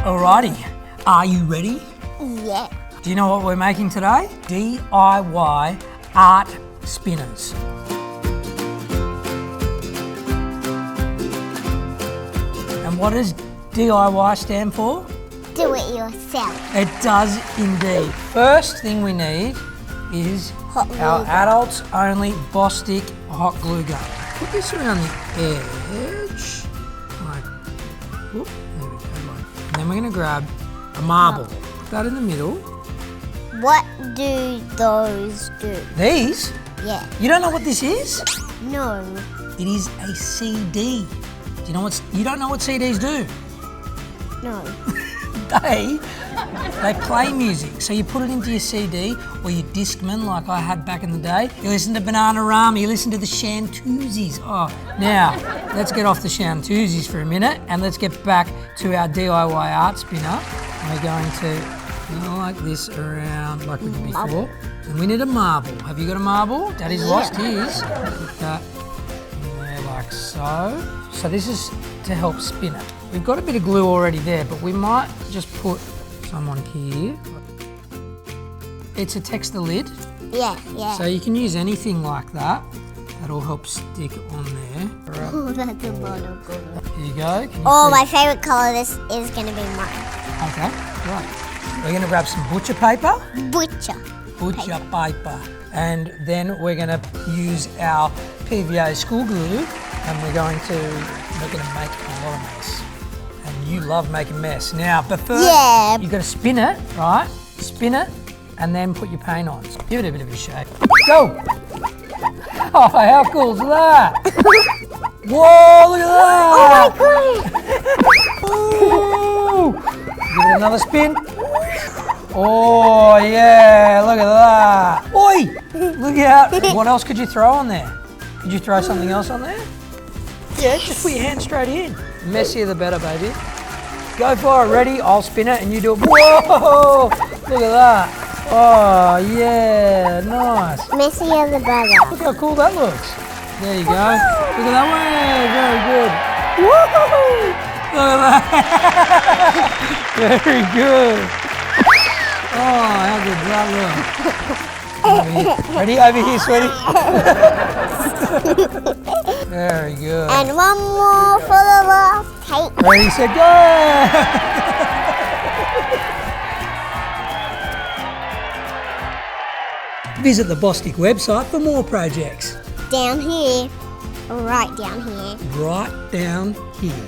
Alrighty, are you ready? Yeah. Do you know what we're making today? DIY art spinners. And what does DIY stand for? Do it yourself. It does indeed. First thing we need is Hot glue our gun. adults only Bostik hot glue gun. Put this around the edge. Like, whoop, there we go. And then we're gonna grab a marble. Put that in the middle. What do those do? These? Yeah. You don't know what this is? No. It is a CD. Do you know you don't know what CDs do? No. They play music. So you put it into your CD or your Discman like I had back in the day. You listen to Bananarama, you listen to the Shantuzis. Oh, now let's get off the Shantuzis for a minute and let's get back to our DIY art spinner. We're going to go like this around like we did before. And we need a marble. Have you got a marble? Daddy's lost his. Put that in there like so. So this is to help spin it. We've got a bit of glue already there, but we might just put some on here. It's a texture lid. Yeah, yeah. So you can use anything like that. That'll help stick on there. Right. Oh, that's a lot of glue. Here you go. Can you Oh, see? my favourite colour this is going to be mine. Okay, right. We're gonna grab some butcher paper. Butcher. Butcher paper. And then we're gonna use our PVA school glue and we're gonna make a lot of mess. And you love making mess. Now, but first, you've got to spin it, right? Spin it, and then put your paint on. So give it a bit of a shake. Go! Oh, how cool is that? Whoa, look at that! Oh my god! Ooh. Give it another spin. Oh, yeah, look at that. Oi, look out. What else could you throw on there? Could you throw something else on there? Yeah, just put your hand straight in. The messier the better, baby. Go for it, ready? I'll spin it and you do it. Whoa, look at that. Oh, yeah, nice. Messier the better. Look how cool that looks. There you go. Look at that way, very good. Woo! Look at that. Very good. Oh, how good does that look? Ready? Over here, sweetie. Very good. And one more for the last take. Ready, set, go! Visit the Bostik website for more projects. Down here. Right down here. Right down here.